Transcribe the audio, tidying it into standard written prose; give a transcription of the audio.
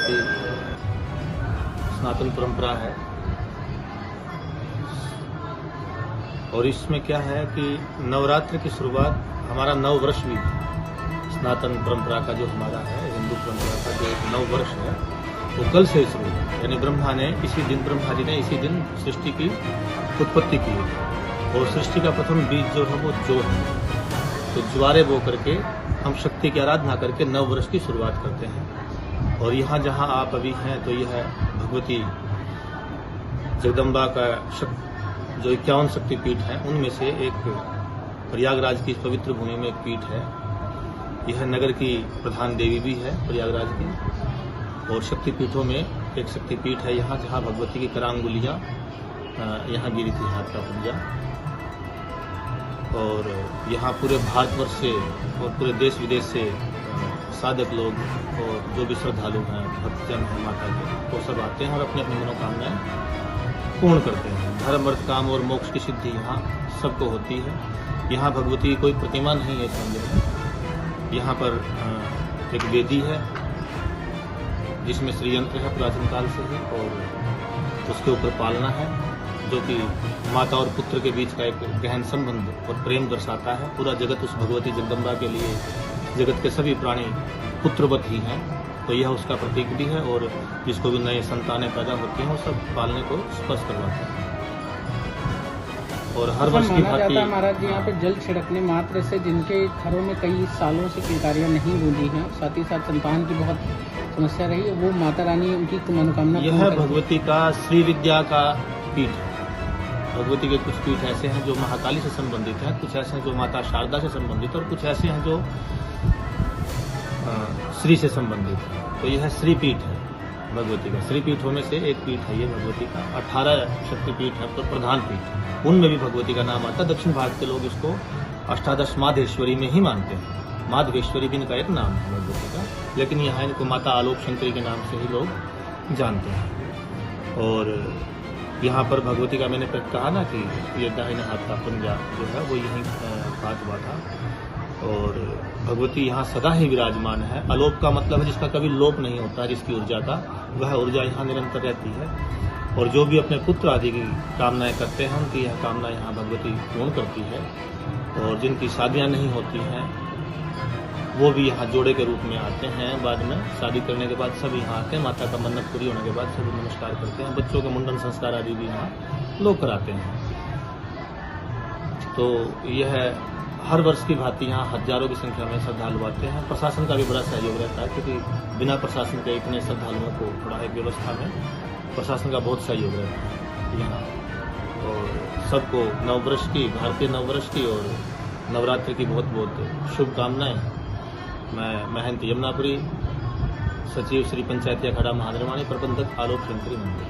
कि सनातन परंपरा है और इसमें क्या है कि नवरात्र की शुरुआत हमारा नव वर्ष भी सनातन परंपरा का जो हमारा है हिंदू परंपरा का जो नव वर्ष है वो कल से शुरू है। यानी ब्रह्मा जी ने इसी दिन सृष्टि की उत्पत्ति की और सृष्टि का प्रथम बीज जो है वो जो है, तो ज्वारे बो करके हम शक्ति की आराधना करके नव वर्ष की शुरुआत करते हैं। और यहाँ जहाँ आप अभी हैं तो यह भगवती जगदम्बा का जो 51 शक्तिपीठ है उनमें से एक प्रयागराज की पवित्र भूमि में एक पीठ है। यह नगर की प्रधान देवी भी है प्रयागराज की, और शक्तिपीठों में एक शक्तिपीठ है यहाँ जहाँ भगवती की करांगुलियाँ यहाँ गिरी थी, हाथ का पंजा। और यहाँ पूरे भारतवर्ष से और पूरे देश विदेश से साधक लोग और जो भी श्रद्धालु हैं, भक्तजन हैं माता के, वो सब आते हैं और अपनी अपनी मनोकामनाएं पूर्ण करते हैं। धर्म अर्थ काम और मोक्ष की सिद्धि यहाँ सबको होती है। यहाँ भगवती की कोई प्रतिमा नहीं है इस मंदिर में। यहाँ पर एक वेदी है जिसमें श्रीयंत्र है प्राचीन काल से ही, और उसके ऊपर पालना है जो कि माता और पुत्र के बीच का एक गहन संबंध और प्रेम दर्शाता है। पूरा जगत उस भगवती जगदम्बा के लिए, जगत के सभी प्राणी पुत्रवत ही हैं, तो यह उसका प्रतीक भी है। और जिसको भी नए संतानें पैदा होती हैं वो सब पालने को स्पर्श करवाते हैं। और हर वर्ष की भांति महाराज जी यहाँ पे जल छिड़कने मात्र से जिनके घरों में कई सालों से किलकारियां नहीं गूंजी हैं, साथ ही साथ संतान की बहुत समस्या रही है, वो माता रानी उनकी मनोकामना यह भगवती का श्री विद्या का पीठ है। भगवती के कुछ पीठ ऐसे हैं जो महाकाली से संबंधित हैं, कुछ ऐसे हैं जो माता शारदा से संबंधित, और कुछ ऐसे हैं जो श्री से संबंधित है। तो यह श्री पीठ है भगवती का। श्री पीठों में से एक पीठ है ये भगवती का। 18 शक्तिपीठ है तो प्रधान पीठ, उनमें भी भगवती का नाम आता है। दक्षिण भारत के लोग इसको अष्टादश माधेश्वरी में ही मानते हैं। माधवेश्वरी भी इनका एक नाम है भगवती का, लेकिन यहाँ इनको माता आलोक शंकरी के नाम से ही लोग जानते हैं। और यहाँ पर भगवती का मैंने कहा ना कि ये दाहिने हाथ का पंजा जो है वो यहीं हाथ हुआ था। और भगवती यहाँ सदा ही विराजमान है। अलोप का मतलब है जिसका कभी लोप नहीं होता, जिसकी ऊर्जा का वह ऊर्जा यहाँ निरंतर रहती है। और जो भी अपने पुत्र आदि की कामनाएं करते हैं उनकी यह कामना यहाँ भगवती पूर्ण करती है। और जिनकी शादियाँ नहीं होती हैं वो भी यहाँ जोड़े के रूप में आते हैं। बाद में शादी करने के बाद सब यहाँ आते हैं, माता का मन्नत पूरी होने के बाद सभी नमस्कार करते हैं। बच्चों के मुंडन संस्कार आदि भी यहाँ लोग कराते हैं। तो यह हर वर्ष की भांति यहाँ हजारों की संख्या में श्रद्धालु आते हैं। प्रशासन का भी बड़ा सहयोग रहता है, क्योंकि बिना प्रशासन के इतने श्रद्धालुओं को थोड़ा एक व्यवस्था में प्रशासन का बहुत सहयोग रहता है यहाँ। और सबको नववर्ष की, भारतीय नववर्ष की और नवरात्रि की बहुत बहुत शुभकामनाएं। मैं महंत यमुनापुरी, सचिव श्री पंचायती अखाड़ा महानिर्वाणी, प्रबंधक आलोक शंकरी मंदिर।